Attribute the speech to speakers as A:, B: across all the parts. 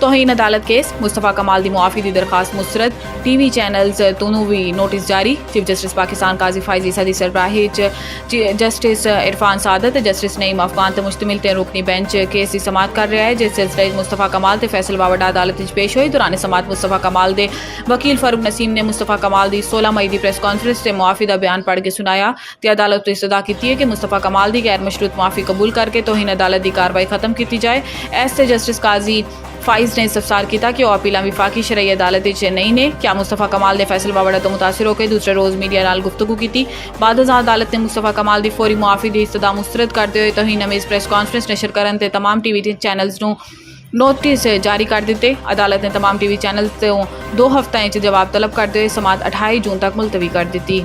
A: तौहीन अदालत केस मुस्तफा कमाल दी मुआफी दी दरखास्त मुस्तरद। टीवी चैनल्स तोनू भी नोटिस जारी। चीफ जस्टिस पाकिस्तान काजी फाइज ईसा दी सरबराही च जस्टिस इरफान सादत जस्टिस नईम अफगान ते मुश्तमिल 3 रुकनी बेंच केस की समात कर रहा है, जिस सिलसिले मुस्तफा कमाल ते फैसल बावड़ा अदालत में पेश हुई। दौरान समात मुस्तफा कमाल दे वकील फारूक नसीम ने मुस्तफा कमाल दी 16 मई की प्रेस कॉन्फ्रेंस से मुआफी का बयान पढ़ के सुनाया ते अदालत तो इस्तदा की है कि मुस्तफा कमाल दी गैर मशरूत मुआफी कबूल करके तौहीन अदालत की कार्रवाई खत्म की जाए। ऐसे जस्टिस काजी फाइज ने इस्तफसार किया कि वह अपील विफाकी शरई अदालत नहीं ने। क्या मुस्तफा कमाल ने फैसल बावड़ा तो मुतासिर होकर दूसरे रोज़ मीडिया नाल गुफ्तगू की। बाद अदालत ने मुस्तफा कमाल की फौरी मुआफी की इस्तदा मुस्तरद करते हुए तौहीन अमेज़ प्रेस कॉन्फ्रेंस नशर करने ते तमाम टीवी चैनल्स नूं नोटिस जारी कर दिते। अदालत ने तमाम टीवी चैनल तो 2 हफ्तों जवाब तलब करते हुए समात 28 जून तक मुलतवी कर दी।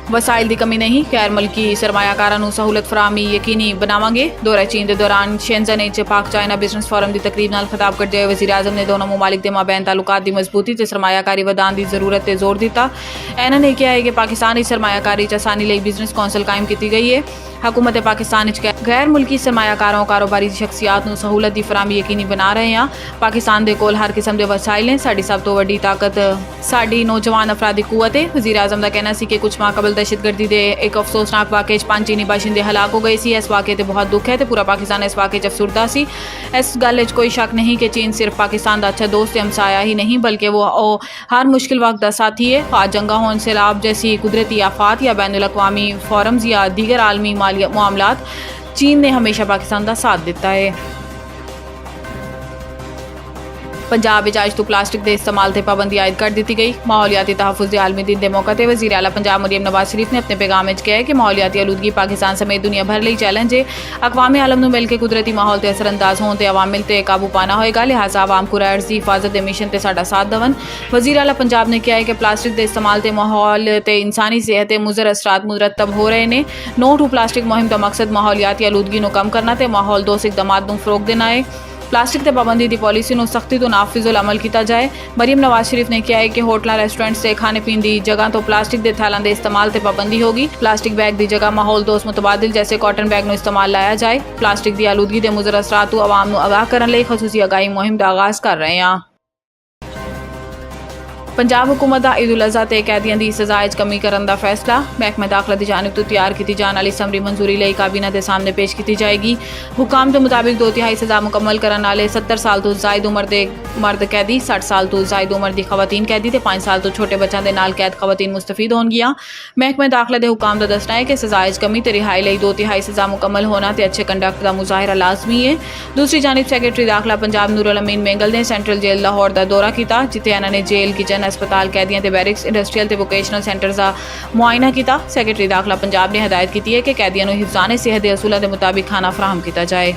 A: वसाइल की कमी नहीं, गैर मुल्की सरमायाकारां नूं सहूलत फराहमी यकीनी बनावांगे। दौरा चीन के दौरान शेंजन च पाक चाइना बिजनेस फोरम की तकरीब नाल खिताब करते हुए वज़ीर आज़म ने दोनों ममालिक के माबैन ताल्लुकात की मजबूती ते सरमायाकारी वधान की जरूरत पर जोर दिता। एना ने कहा है कि पाकिस्तानी सरमायाकारी च आसानी लिए बिजनेस कौंसल कायम की गई है। हुकूमत पाकिस्तान गैर मुल्की सरमायाकारों कारोबारी शख्सियात नूं सहूलत की फराहमी यकीनी बना रहे हैं। पाकिस्तान दे कोल हर किस्म के वसाइल हैं। साडी सब तो वड्डी ताकत साडी नौजवान अफरादी कुवत है। वज़ीर आज़म का कहना है कि कुछ माह कबल दहशतगर्दी के एक अफसोसनाक वाक़े 5 चीनी बाशिंदे हलाक हो गए सी। इस वाक़े से बहुत दुख है तो पूरा पाकिस्तान इस वाक़े अफसुरदा सी। इस गल कोई शक नहीं कि चीन सिर्फ पाकिस्तान का अच्छा दोस्त हमसाया ही नहीं बल्कि वो हर मुश्किल वक्त का साथी है। आज जंगा होने सैलाब जैसी कुदरती आफात या बैनुल अक़वामी फोरम्स या दीगर आलमी मामलात चीन ने हमेशा पाकिस्तान का साथ दिता है। पंजाब विच अज तो प्लास्टिक के इस्तेमाल से पाबंदी आयद कर दी गई। माहौलियाती तहफ़्फ़ुज़ के आलमी दिन के मौके पर वज़ीर आला पंजाब मरियम नवाज शरीफ ने अपने पैगाम में कहा है कि माहौलियाती आलूदगी पाकिस्तान समेत दुनिया भर लिए चैलेंज है। अक़वामे आलम नूं मिल के कुदरती माहौल से असरअंदाज होने ते अवामिल ते काबू पाना होएगा, लिहाजा आवाम को अर्ज़ की हिफाजत के मिशन से साडा साथ दवन। वज़ीर आला पंजाब ने कहा है कि प्लास्टिक के इस्तेमाल से माहौल ते इंसानी सेहत ते मुज़र असरात मुरतब हो रहे हैं। नो टू प्लास्टिक मुहिम का मकसद माहौलियाती आलूदगी नूं कम करना ते माहौल दोस्त इक़दामात नूं फ़रोग देना है। प्लास्टिक ते पाबंदी की पॉलिसी नूं सख्ती तो नाफिजुल अमल किया जाए। मरियम नवाज शरीफ ने कहा है कि होटलों रेस्टोरेंट से खाने पीने की जगह तो प्लास्टिक के थैलों के इस्तेमाल से पाबंदी होगी। प्लास्टिक बैग की जगह माहौल दोस्त मुतबादिल जैसे कॉटन बैग नूं इस्तेमाल लाया जाए। प्लास्टिक की आलूदगी के मुज़र असरात तो आवाम नूं आगाह करने लई खसूसी आगाही मुहिम का आगाज़ कर रहे हैं। पंजाब हुकूमत का ईद उल अज़हा ते कैदियों की सज़ा कमी करने का फैसला। महकमा दाखिला की जानिब तो तैयार की जाने वाली समरी मंजूरी लिए काबीना के सामने पेश की जाएगी। हुकाम के मुताबिक 2/3 सज़ा मुकम्मल करने वाले 70 साल तो जायद उम्र के मर्द कैदी, 60 साल तो जायद उम्र की खवातीन कैदी ते 5 साल तो छोटे बच्चों के नाल कैद खवातीन मुस्तफीद होंगियां। महकमा दाखिला के हुकाम का दसना है कि सज़ा कमी ते रिहाई लिए 2/3 सज़ा मुकम्मल होना ते अच्छे कंडक्ट का मुजाहरा लाजमी है। दूसरी जानिब सैकटरी दाखिला पंजाब नूरुल अमीन मेंगल ने सेंट्रल जेल लाहौर का दौरा किया, जिथे इन्होंने जेल किचन अस्पताल कैदियों के बैरिक्स इंडस्ट्रीयल ते वोकेशनल सेंटर्स का मुआयना किया। सैकटरी दाखिला पंजाब ने हदायत की है कि कैदियों को हिफाजत सेहत के असूलों के मुताबिक खाना फराहम किया जाए।